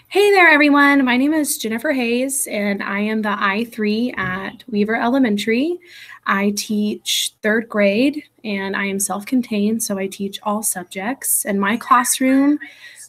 Hey there, everyone. My name is Jennifer Hayes, and I am the I3 at Weaver Elementary. I teach third grade, and I am self-contained, so I teach all subjects. In my classroom,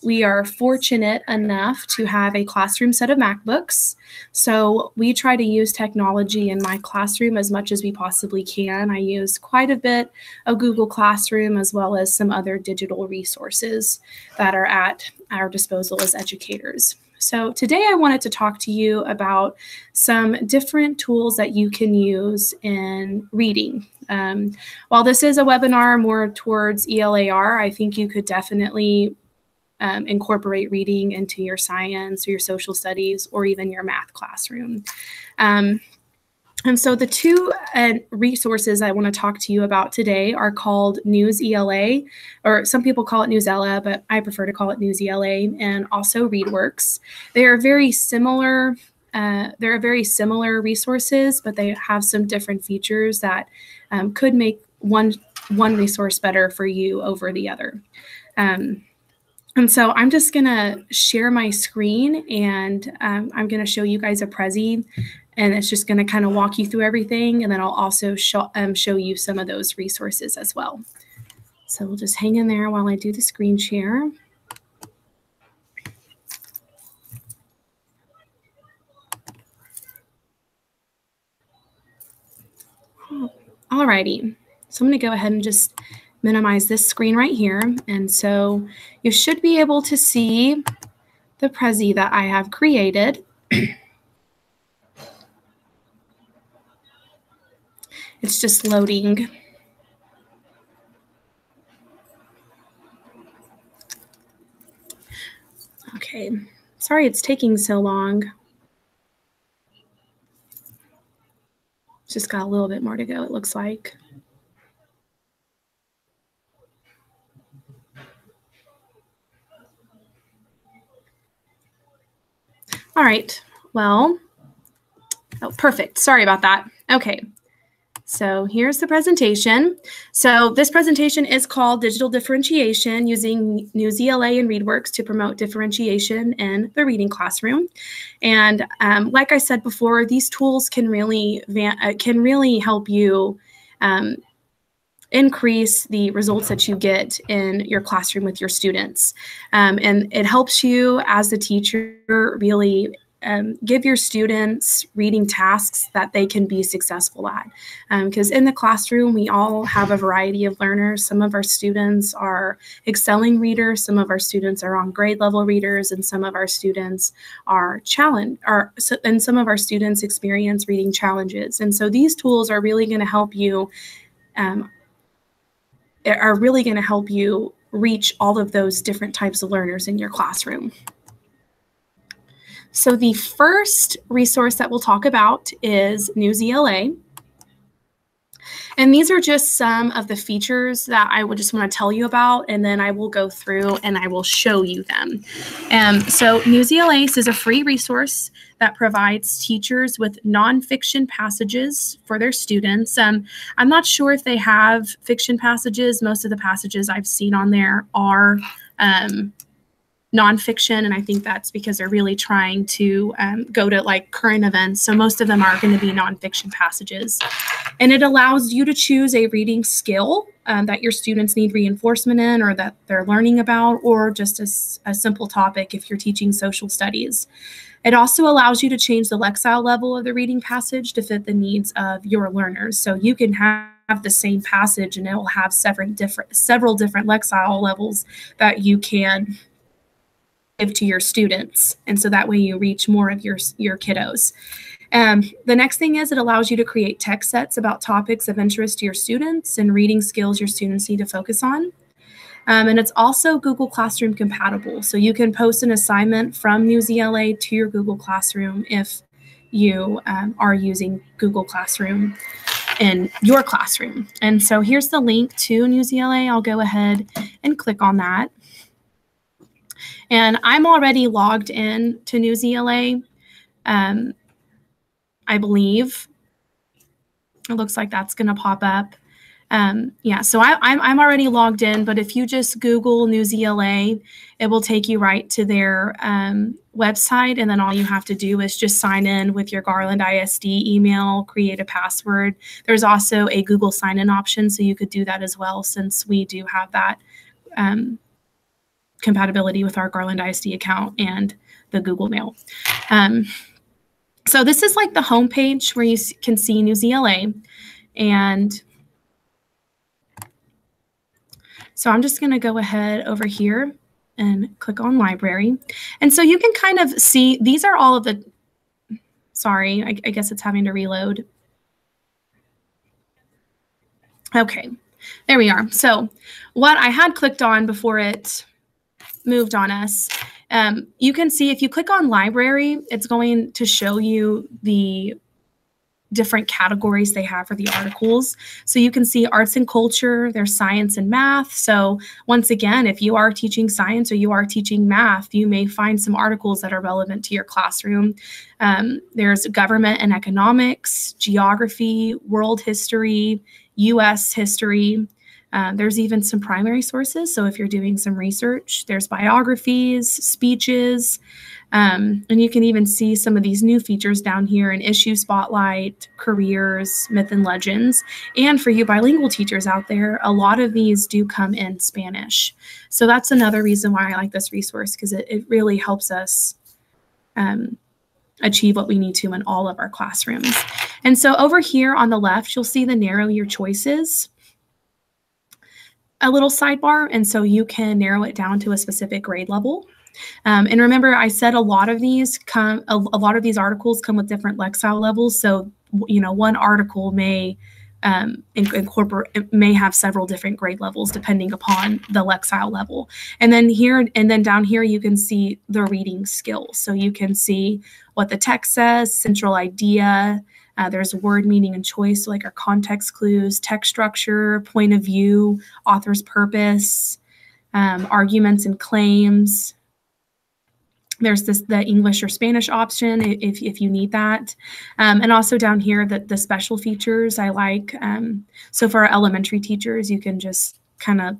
we are fortunate enough to have a classroom set of MacBooks. So we try to use technology in my classroom as much as we possibly can. I use quite a bit of Google Classroom as well as some other digital resources that are at our disposal as educators. So today I wanted to talk to you about some different tools that you can use in reading. While this is a webinar more towards ELAR, I think you could definitely incorporate reading into your science or your social studies or even your math classroom. And so the two resources I want to talk to you about today are called Newsela, or some people call it Newsela, but I prefer to call it Newsela, and also ReadWorks. They are very similar. They're very similar resources, but they have some different features that could make one resource better for you over the other. And so I'm just going to share my screen, and I'm going to show you guys a Prezi, and it's just going to kind of walk you through everything, and then I'll also show you some of those resources as well. So we'll just hang in there while I do the screen share. Alrighty, so I'm going to go ahead and just minimize this screen right here. And so you should be able to see the Prezi that I have created. It's just loading. Okay, sorry it's taking so long. Just got a little bit more to go, it looks like. All right, well, oh, perfect. Sorry about that. Okay, so here's the presentation. So this presentation is called Digital Differentiation, using Newsela and ReadWorks to promote differentiation in the reading classroom. And like I said before, these tools can really help you increase the results that you get in your classroom with your students. And it helps you as a teacher really give your students reading tasks that they can be successful at. Because in the classroom, we all have a variety of learners. Some of our students are excelling readers, some of our students are on grade level readers, and some of our students are and some of our students experience reading challenges. And so these tools are really going to help you reach all of those different types of learners in your classroom. So the first resource that we'll talk about is Newsela. And these are just some of the features that I would just want to tell you about, and then I will go through and I will show you them. So Newsela is a free resource that provides teachers with nonfiction passages for their students. I'm not sure if they have fiction passages. Most of the passages I've seen on there are nonfiction, and I think that's because they're really trying to go to like current events. So most of them are going to be nonfiction passages. And it allows you to choose a reading skill that your students need reinforcement in, or that they're learning about, or just a simple topic if you're teaching social studies. It also allows you to change the lexile level of the reading passage to fit the needs of your learners. So you can have the same passage and it will have several different lexile levels that you can give to your students. And so that way you reach more of your kiddos. The next thing is it allows you to create text sets about topics of interest to your students and reading skills your students need to focus on. And it's also Google Classroom compatible. So you can post an assignment from Newsela to your Google Classroom if you are using Google Classroom in your classroom. And so here's the link to Newsela. I'll go ahead and click on that. And I'm already logged in to Newsela, I believe. It looks like that's going to pop up. Yeah, so I'm already logged in, but if you just Google Newsela, it will take you right to their website, and then all you have to do is just sign in with your Garland ISD email, create a password. There's also a Google sign-in option, so you could do that as well, since we do have that compatibility with our Garland ISD account and the Google Mail. So this is like the home page where you can see Newsela, and so I'm just going to go ahead over here and click on library. And so you can kind of see, these are all of the, sorry, I guess it's having to reload. Okay, there we are. So what I had clicked on before it moved on us, you can see if you click on library, it's going to show you the different categories they have for the articles. So you can see arts and culture, there's science and math. So once again, if you are teaching science or you are teaching math, you may find some articles that are relevant to your classroom. There's government and economics, geography, world history, US history. There's even some primary sources. So if you're doing some research, there's biographies, speeches, and you can even see some of these new features down here in issue spotlight, careers, myth and legends. And for you bilingual teachers out there, a lot of these do come in Spanish. So that's another reason why I like this resource, because it really helps us achieve what we need to in all of our classrooms. And so over here on the left, you'll see the narrow your choices, a little sidebar. And so you can narrow it down to a specific grade level. And remember, I said a lot of these articles come with different Lexile levels. So, you know, one article may may have several different grade levels depending upon the Lexile level. And then down here, you can see the reading skills. So you can see what the text says, central idea. There's word, meaning, and choice, so like our context clues, text structure, point of view, author's purpose, arguments and claims. There's the English or Spanish option if you need that. And also down here, the special features I like. So for our elementary teachers, you can just kind of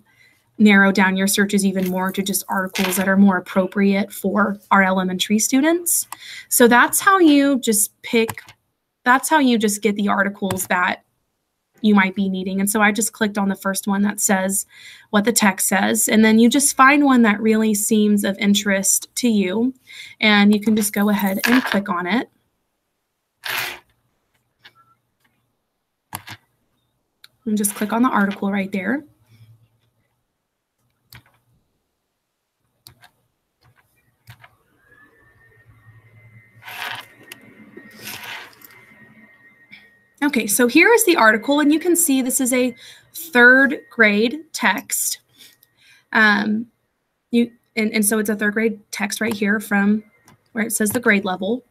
narrow down your searches even more to just articles that are more appropriate for our elementary students. So that's how you just get the articles that you might be needing. And so I just clicked on the first one that says what the text says, and then you just find one that really seems of interest to you, and you can just go ahead and click on it. And just click on the article right there. Okay, so here is the article, and you can see this is a third grade text. And so it's a third grade text right here from where it says the grade level.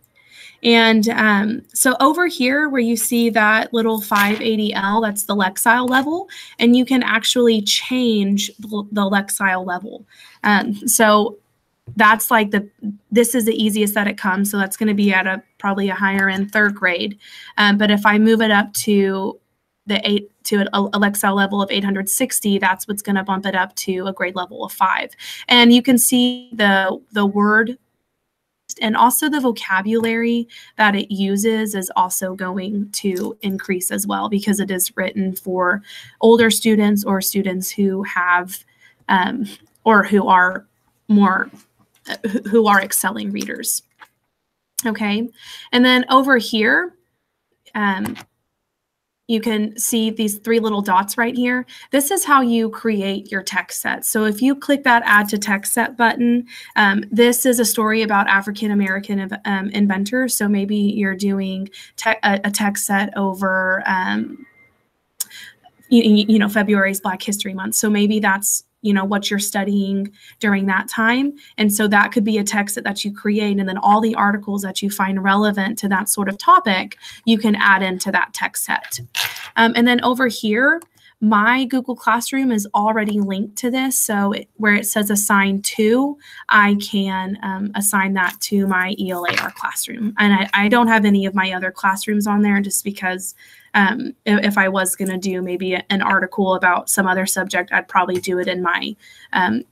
And so over here where you see that little 580L, that's the Lexile level, and you can actually change the Lexile level. So that's like this is the easiest that it comes. So that's going to be at probably a higher end third grade. But if I move it up to a Lexile level of 860, that's what's going to bump it up to a grade level of 5. And you can see the word and also the vocabulary that it uses is also going to increase as well, because it is written for older students or students who have or who are excelling readers. Okay, and then over here, you can see these 3 little dots right here. This is how you create your text set. So if you click that Add to Text Set button, this is a story about African-American inventors. So maybe you're doing a text set over, February's Black History Month. So maybe that's what you're studying during that time. And so that could be a text that you create, and then all the articles that you find relevant to that sort of topic, you can add into that text set. And then over here, my Google Classroom is already linked to this. So where it says assign to, I can assign that to my ELAR classroom. And I don't have any of my other classrooms on there just because If I was going to do maybe an article about some other subject, I'd probably do it in my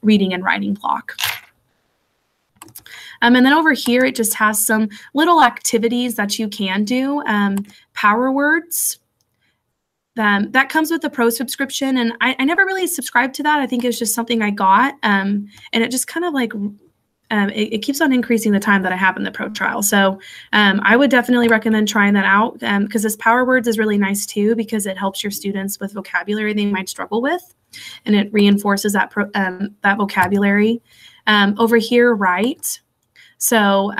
reading and writing block. And then over here, it just has some little activities that you can do. Power words. That comes with the pro subscription, and I never really subscribed to that. I think it's just something I got, and it just kind of like it keeps on increasing the time that I have in the pro trial. So I would definitely recommend trying that out because this power words is really nice too, because it helps your students with vocabulary they might struggle with, and it reinforces that that vocabulary. Over here, write. So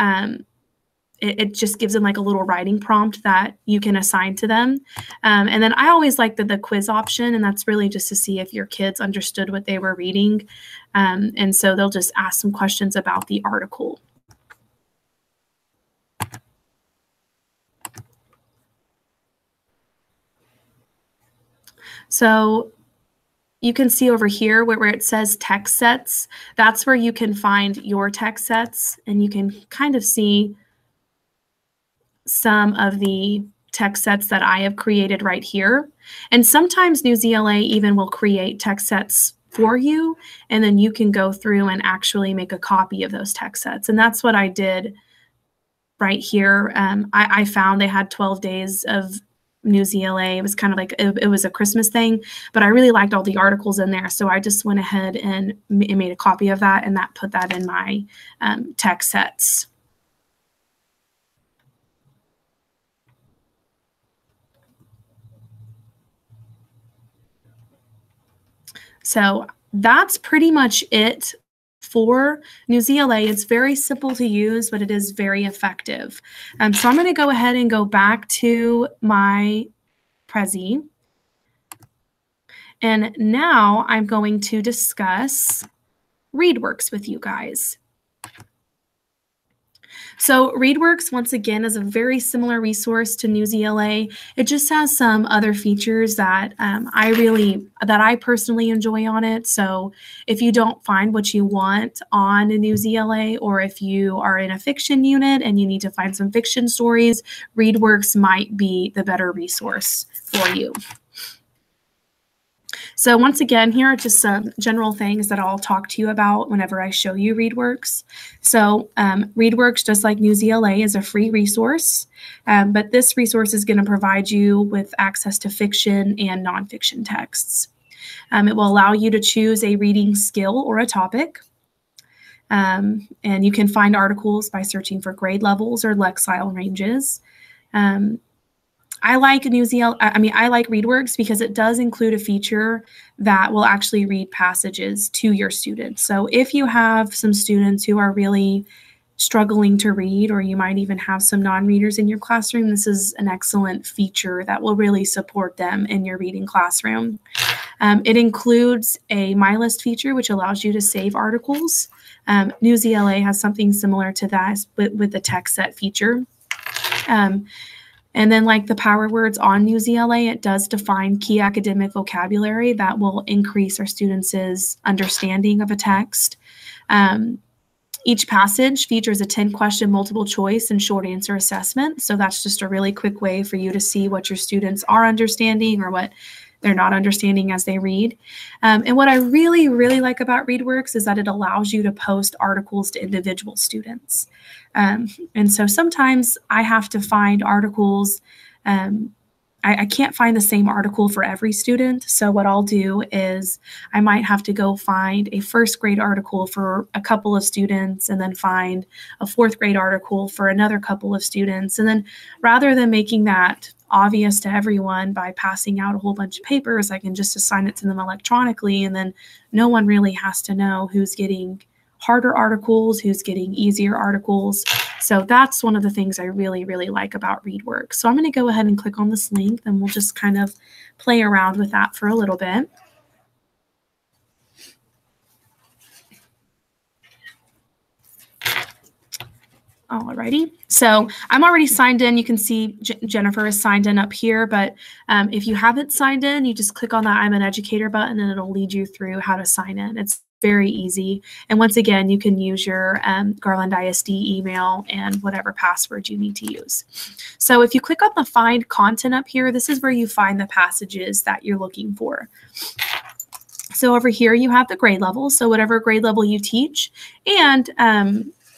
it just gives them like a little writing prompt that you can assign to them. And then I always like the quiz option, and that's really just to see if your kids understood what they were reading. And so they'll just ask some questions about the article. So you can see over here where it says text sets, that's where you can find your text sets, and you can kind of see some of the text sets that I have created right here. And sometimes Newsela even will create text sets for you, and then you can go through and actually make a copy of those text sets. And that's what I did right here. I found they had 12 days of Newsela. It was kind of like it was a Christmas thing, but I really liked all the articles in there. So I just went ahead and made a copy of that, and that put that in my text sets. So that's pretty much it for Newsela. It's very simple to use, but it is very effective. So I'm going to go ahead and go back to my Prezi. And now I'm going to discuss ReadWorks with you guys. So ReadWorks, once again, is a very similar resource to Newsela. It just has some other features that I personally enjoy on it. So if you don't find what you want on Newsela, or if you are in a fiction unit and you need to find some fiction stories, ReadWorks might be the better resource for you. So once again, here are just some general things that I'll talk to you about whenever I show you ReadWorks. So ReadWorks, just like Newsela, is a free resource, but this resource is going to provide you with access to fiction and nonfiction texts. It will allow you to choose a reading skill or a topic, and you can find articles by searching for grade levels or Lexile ranges. I like ReadWorks because it does include a feature that will actually read passages to your students. So if you have some students who are really struggling to read, or you might even have some non-readers in your classroom, this is an excellent feature that will really support them in your reading classroom. It includes a My List feature, which allows you to save articles. Newsela has something similar to that with the text set feature. And then, like the power words on Newsela, it does define key academic vocabulary that will increase our students' understanding of a text. Each passage features a 10-question multiple choice and short answer assessment. So that's just a really quick way for you to see what your students are understanding or what they're not understanding as they read. And what I really, really like about ReadWorks is that it allows you to post articles to individual students. And so sometimes I have to find articles. I can't find the same article for every student. So what I'll do is I might have to go find a first grade article for a couple of students, and then find a fourth grade article for another couple of students. And then rather than making that obvious to everyone by passing out a whole bunch of papers, I can just assign it to them electronically, and then no one really has to know who's getting harder articles, who's getting easier articles. So that's one of the things I really, really like about ReadWorks. So I'm going to go ahead and click on this link, and we'll just kind of play around with that for a little bit. Alrighty, so I'm already signed in. You can see Jennifer is signed in up here, but if you haven't signed in, you just click on that I'm an Educator button, and it'll lead you through how to sign in. It's very easy. And once again, you can use your Garland ISD email and whatever password you need to use. So if you click on the Find Content up here, this is where you find the passages that you're looking for. So over here, you have the grade level. So whatever grade level you teach. And,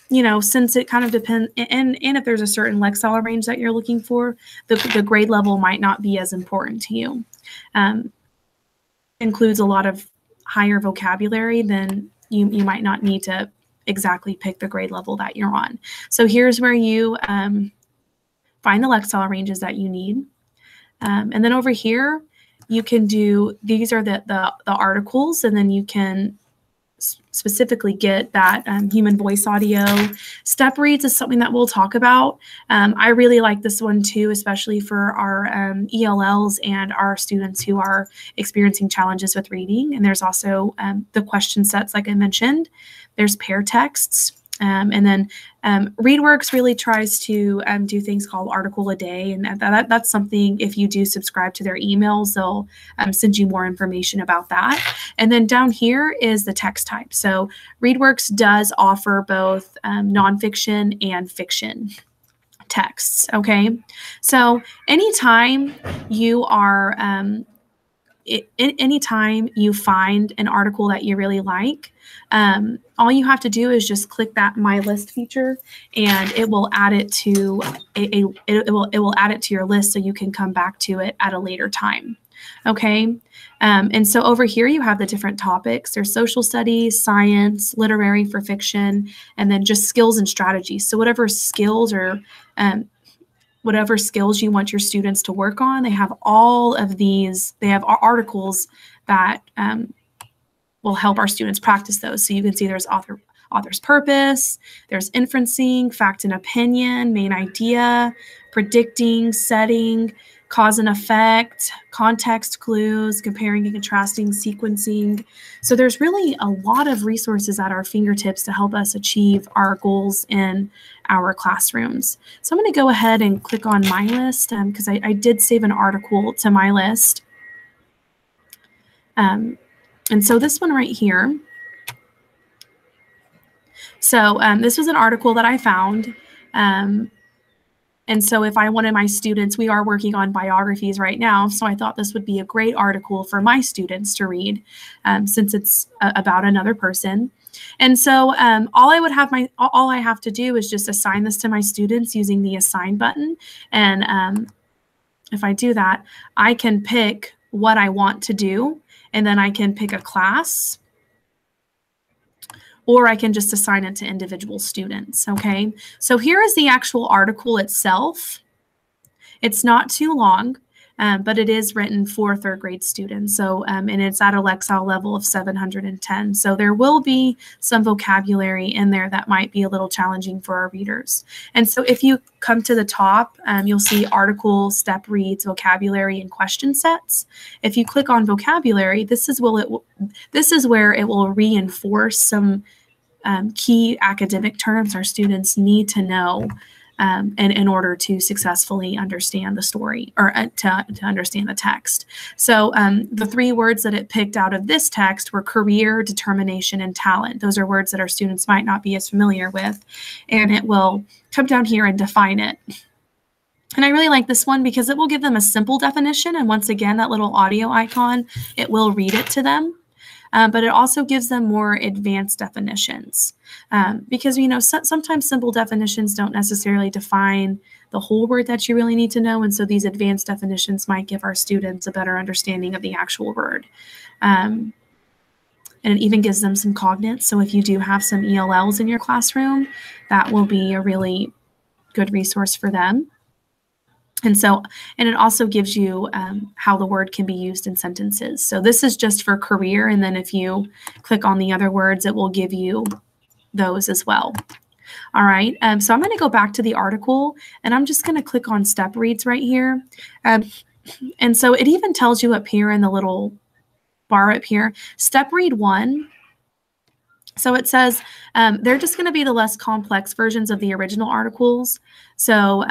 you know, since it kind of depends, and if there's a certain Lexile range that you're looking for, the grade level might not be as important to you. Includes a lot of higher vocabulary, then you might not need to exactly pick the grade level that you're on. So here's where you find the Lexile ranges that you need. And then over here, you can do, these are the articles, and then you can specifically get that human voice audio. Step reads is something that we'll talk about. I really like this one too, especially for our ELLs and our students who are experiencing challenges with reading. And there's also the question sets, like I mentioned. There's pair texts. And then ReadWorks really tries to do things called article a day. And that's something, if you do subscribe to their emails, they'll send you more information about that. And then down here is the text type. So ReadWorks does offer both nonfiction and fiction texts. Okay. So anytime you are, anytime you find an article that you really like, all you have to do is just click that My List feature, and it will add it to it will add it to your list, so you can come back to it at a later time. Okay, and so over here you have the different topics. There's social studies, science, literary for fiction, and then just skills and strategies. So whatever skills or whatever skills you want your students to work on, they have all of these. They have articles that will help our students practice those. So you can see there's author's purpose, there's inferencing, fact and opinion, main idea, predicting, setting, cause and effect, context clues, comparing and contrasting, sequencing. So there's really a lot of resources at our fingertips to help us achieve our goals in our classrooms. So I'm going to go ahead and click on My List because I did save an article to My List. And so this one right here. So this was an article that I found. And so if I wanted my students, we are working on biographies right now. So I thought this would be a great article for my students to read since it's about another person. And so all I have to do is just assign this to my students using the Assign button. And if I do that, I can pick what I want to do. And then I can pick a class, or I can just assign it to individual students, okay? So here is the actual article itself. It's not too long, but it is written for third grade students. So, and it's at a Lexile level of 710. So there will be some vocabulary in there that might be a little challenging for our readers. And so if you come to the top, you'll see article, step reads, vocabulary, and question sets. If you click on vocabulary, this is where it will reinforce some key academic terms our students need to know and in order to successfully understand the story, or to understand the text. So the 3 words that it picked out of this text were career, determination, and talent. Those are words that our students might not be as familiar with, and it will come down here and define it. And I really like this one because it will give them a simple definition, and once again, that little audio icon, it will read it to them. But it also gives them more advanced definitions because, you know, sometimes simple definitions don't necessarily define the whole word that you really need to know. And so these advanced definitions might give our students a better understanding of the actual word. And it even gives them some cognates. So if you do have some ELLs in your classroom, that will be a really good resource for them. And it also gives you how the word can be used in sentences. So this is just for career. And then if you click on the other words, it will give you those as well. All right. So I'm going to go back to the article, and I'm just going to click on step reads right here. And so it even tells you up here in the little bar up here, step read 1. So it says they're just going to be the less complex versions of the original articles. So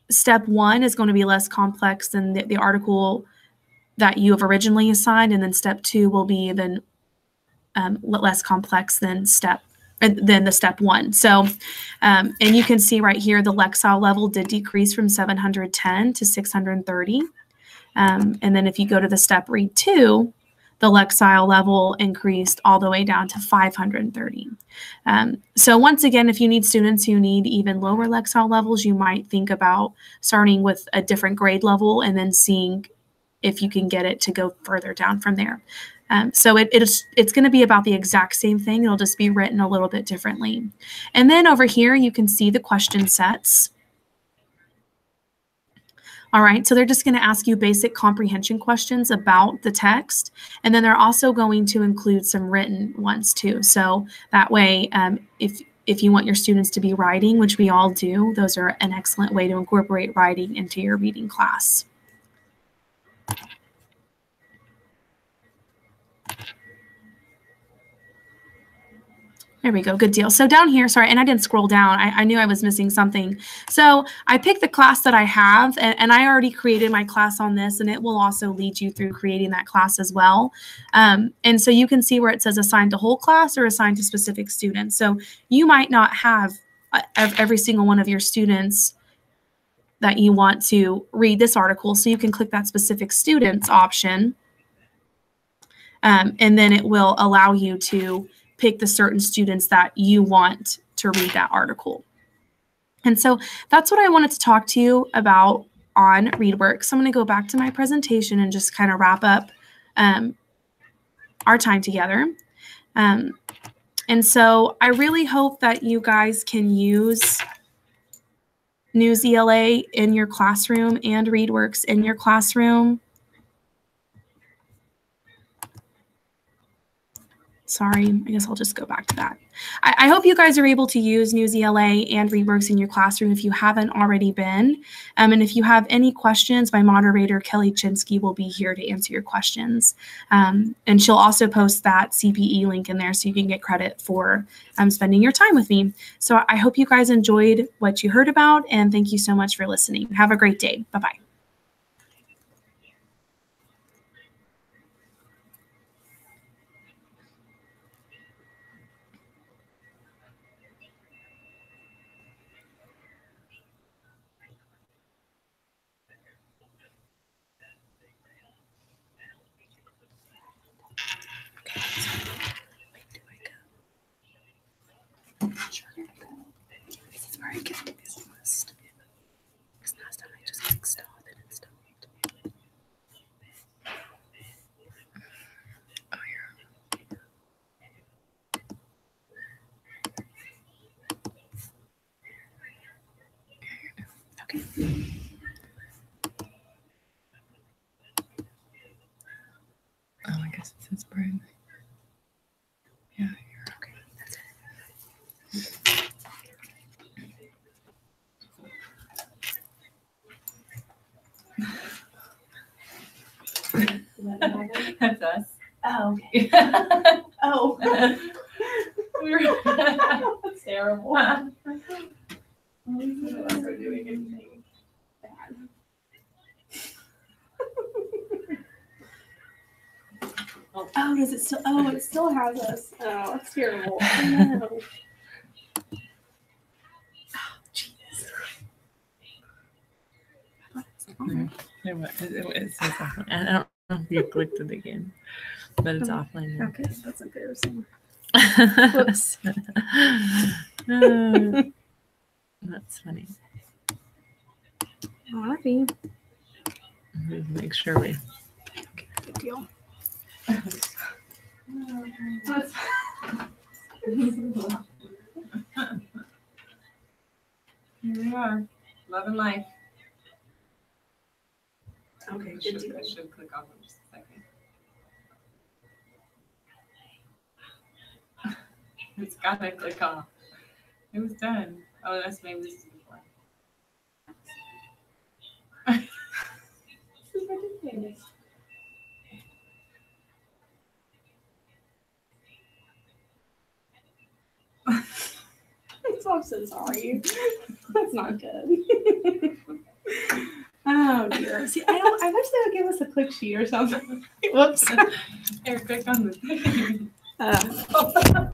step 1 is going to be less complex than the article that you have originally assigned, and then step 2 will be then less complex than the step 1. So, and you can see right here, the Lexile level did decrease from 710 to 630. And then if you go to the step read 2, the Lexile level increased all the way down to 530. So once again, if you need students who need even lower Lexile levels, you might think about starting with a different grade level and then seeing if you can get it to go further down from there. So it's going to be about the exact same thing. It'll just be written a little bit differently. And then over here, you can see the question sets. All right, so they're just going to ask you basic comprehension questions about the text, and then they're also going to include some written ones too. So that way, if you want your students to be writing, which we all do, those are an excellent way to incorporate writing into your reading class. There we go. Good deal. So down here, sorry, and I didn't scroll down. I knew I was missing something. So I picked the class that I have, and I already created my class on this, and it will also lead you through creating that class as well. And so you can see where it says assigned to whole class or assigned to specific students. So you might not have every single one of your students that you want to read this article. So you can click that specific students option, and then it will allow you to pick the certain students that you want to read that article. And so that's what I wanted to talk to you about on ReadWorks. I'm going to go back to my presentation and just kind of wrap up our time together. And so I really hope that you guys can use Newsela in your classroom and ReadWorks in your classroom. Sorry, I guess I'll just go back to that. I hope you guys are able to use Newsela and ReadWorks in your classroom if you haven't already been. And if you have any questions, my moderator, Kelly Chinsky, will be here to answer your questions. And she'll also post that CPE link in there so you can get credit for spending your time with me. So I hope you guys enjoyed what you heard about, and thank you so much for listening. Have a great day. Bye-bye. This is where I get this list. Because last time I just clicked stop and it stopped. Oh, yeah. Okay. Oh, I guess it says spring. Yeah, you're okay. That's it. That's us. Oh, okay. Oh. That's terrible. We're doing anything bad. Oh, does it still? Oh, it still has us. Oh, that's terrible. No. Oh, jeez. It says offline. I don't know if you clicked it again, but it's offline now. Okay, that's embarrassing. Whoops. That's funny. Alrighty. Make sure we. Okay, good deal. Here we are. Love and life. Okay, I good deal. should click off in just a second. It's gotta click off. It was done. Oh, that's maybe this is before. This is ridiculous. I'm so sorry. That's not good. Oh dear. See, I wish they would give us a click sheet or something. Whoops. Here, click on the thing. Uh,